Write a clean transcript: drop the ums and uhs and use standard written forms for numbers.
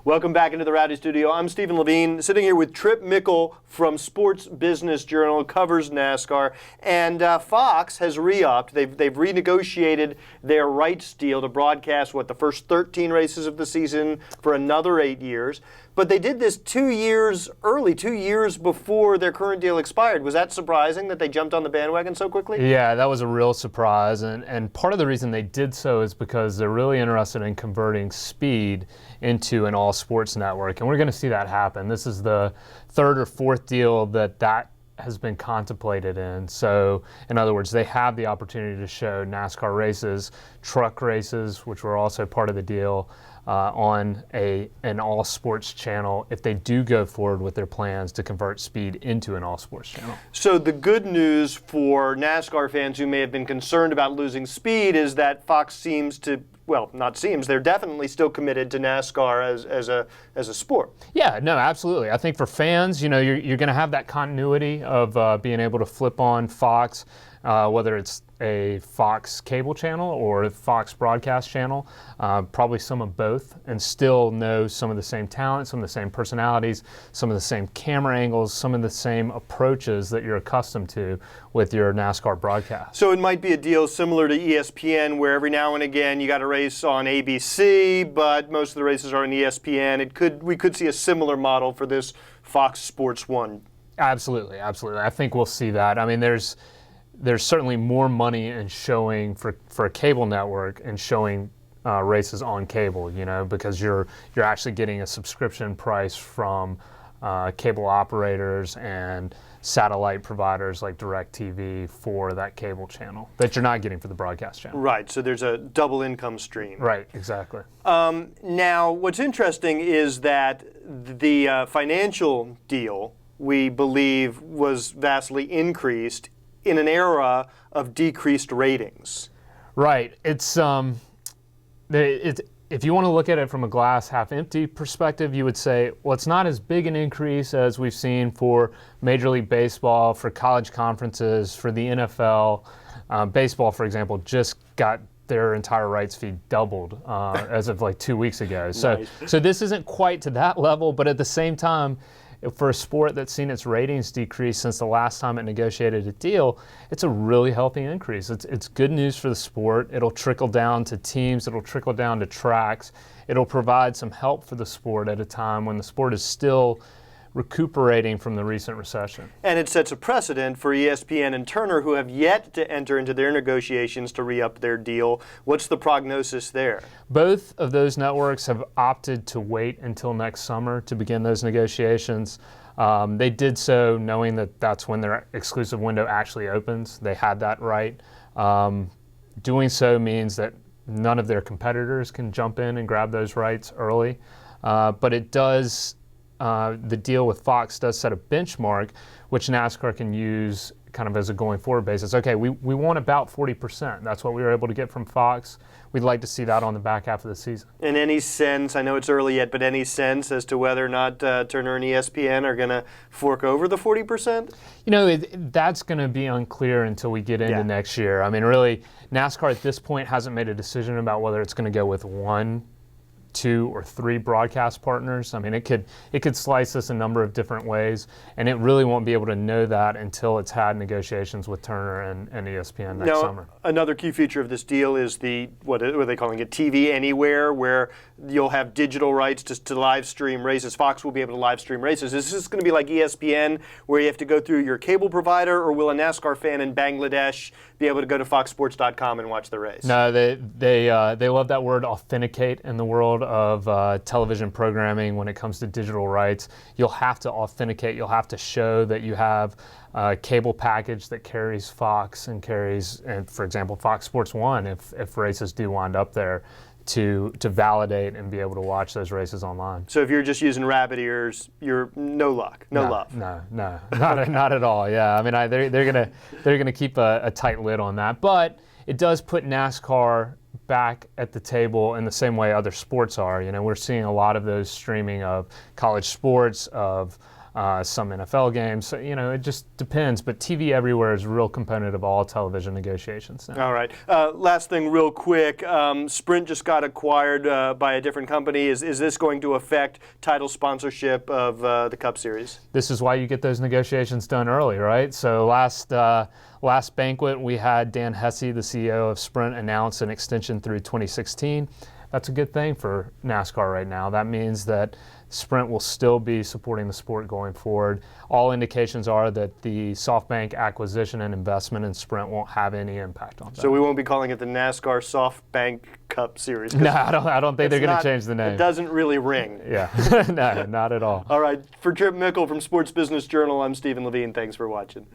Welcome back into the Rowdy Studio. I'm Stephen Levine, sitting here with Tripp Mickle from Sports Business Journal, covers NASCAR. And Fox has re-upped. They've renegotiated their rights deal to broadcast, the first 13 races of the season for another 8 years. But they did this 2 years early, 2 years before their current deal expired. Was that surprising that they jumped on the bandwagon so quickly? Yeah, that was a real surprise. And part of the reason they did so is because they're really interested in converting speed into an all-sports network. And we're going to see that happen. This is the third or fourth deal that has been contemplated in. So, in other words, they have the opportunity to show NASCAR races, truck races, which were also part of the deal, on an all-sports channel if they do go forward with their plans to convert speed into an all-sports channel. So the good news for NASCAR fans who may have been concerned about losing speed is that Fox seems to, they're definitely still committed to NASCAR as a sport. Yeah, no, absolutely. I think for fans, you're going to have that continuity of being able to flip on Fox, whether it's a Fox cable channel or a Fox broadcast channel, probably some of both, and still know some of the same talent, some of the same personalities, some of the same camera angles, some of the same approaches that you're accustomed to with your NASCAR broadcast. So it might be a deal similar to ESPN, where every now and again you got a race on ABC, but most of the races are on ESPN. We could see a similar model for this Fox Sports 1. Absolutely, absolutely. I think we'll see that. I mean, there's certainly more money in showing for a cable network and showing races on cable, because you're actually getting a subscription price from cable operators and satellite providers like DirecTV for that cable channel that you're not getting for the broadcast channel. Right, so there's a double income stream. Right, exactly. Now, what's interesting is that the financial deal, we believe, was vastly increased in an era of decreased ratings. Right. If you want to look at it from a glass half empty perspective, you would say, well, it's not as big an increase as we've seen for Major League Baseball, for college conferences, for the NFL. Baseball, for example, just got their entire rights fee doubled as of 2 weeks ago. So, Nice. So this isn't quite to that level, but at the same time, for a sport that's seen its ratings decrease since the last time it negotiated a deal, it's a really healthy increase. It's good news for the sport. It'll trickle down to teams. It'll trickle down to tracks. It'll provide some help for the sport at a time when the sport is still recuperating from the recent recession. And it sets a precedent for ESPN and Turner, who have yet to enter into their negotiations to re-up their deal. What's the prognosis there? Both of those networks have opted to wait until next summer to begin those negotiations. They did so knowing that that's when their exclusive window actually opens. They had that right. Doing so means that none of their competitors can jump in and grab those rights early. But it does, the deal with Fox does set a benchmark, which NASCAR can use kind of as a going forward basis. Okay, we want about 40%. That's what we were able to get from Fox. We'd like to see that on the back half of the season. In any sense, I know it's early yet, but any sense as to whether or not Turner and ESPN are going to fork over the 40%? That's going to be unclear until we get into next year. I mean, really, NASCAR at this point hasn't made a decision about whether it's going to go with 1, 2, or 3 broadcast partners. I mean, it could slice this a number of different ways, and it really won't be able to know that until it's had negotiations with Turner and ESPN next summer. Another key feature of this deal is what are they calling it, TV Anywhere, where you'll have digital rights to live stream races. Fox will be able to live stream races. Is this going to be like ESPN, where you have to go through your cable provider, or will a NASCAR fan in Bangladesh be able to go to foxsports.com and watch the race? No, they love that word authenticate in the world of television programming. When it comes to digital rights, you'll have to authenticate. You'll have to show that you have a cable package that carries Fox and carries, for example, Fox Sports 1 if races do wind up there, to validate and be able to watch those races online. So if you're just using rabbit ears, you're no luck, no love. No, not at all. Yeah, I mean, they're gonna keep a tight lid on that, but it does put NASCAR back at the table in the same way other sports are. We're seeing a lot of those streaming of college sports, of some NFL games. So, it just depends. But TV everywhere is a real component of all television negotiations now. All right. Last thing real quick. Sprint just got acquired by a different company. Is this going to affect title sponsorship of the Cup Series? This is why you get those negotiations done early, right? So last banquet, we had Dan Hesse, the CEO of Sprint, announce an extension through 2016. That's a good thing for NASCAR right now. That means that Sprint will still be supporting the sport going forward. All indications are that the SoftBank acquisition and investment in Sprint won't have any impact on that. So we won't be calling it the NASCAR SoftBank Cup Series? No, I don't think they're going to change the name. It doesn't really ring. Yeah, no, not at all. All right. For Tripp Mickle from Sports Business Journal, I'm Stephen Levine. Thanks for watching.